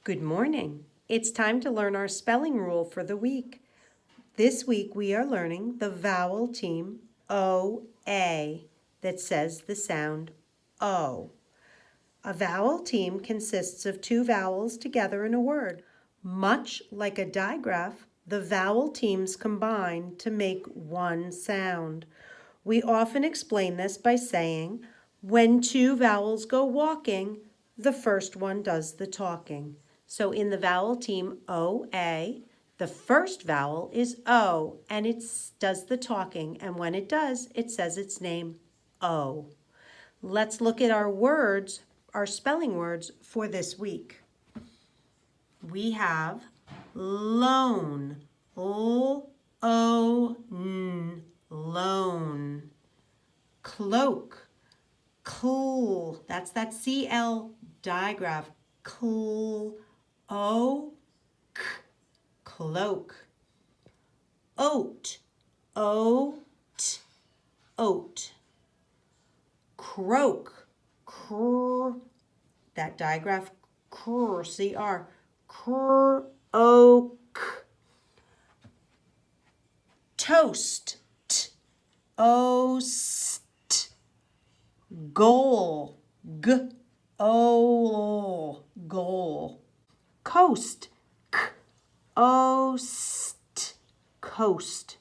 Good morning. It's time to learn our spelling rule for the week. This week we are learning the vowel team O-A that says the sound O. A vowel team consists of two vowels together in a word. Much like a digraph, the vowel teams combine to make one sound. We often explain this by saying, when two vowels go walking, the first one does the talking. So in the vowel team O-A, the first vowel is O, and it does the talking, and when it does, it says its name, O. Let's look at our words, our spelling words for this week. We have loan, L-O-N, loan. Cloak, cool, that's that C-L digraph, cool, O-K, cloak. Oat, O-T, oat. Croak, cr, that digraph, cr, C-R, cr-o-k. Toast, t-o-st. Goal, g-o-l, goal. Coast, k-o-st, coast.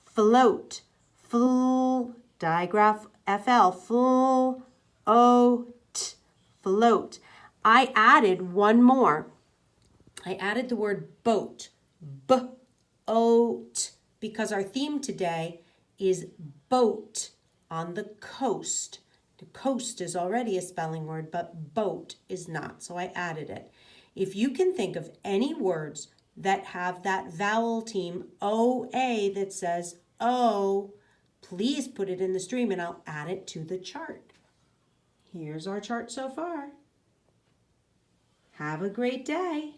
Float, fl, digraph, F-L, fl-o-t, float. I added one more. I added the word boat, b-o-t, because our theme today is boat on the coast. The coast is already a spelling word, but boat is not, so I added it. If you can think of any words that have that vowel team O-A that says O, please put it in the stream and I'll add it to the chart. Here's our chart so far. Have a great day.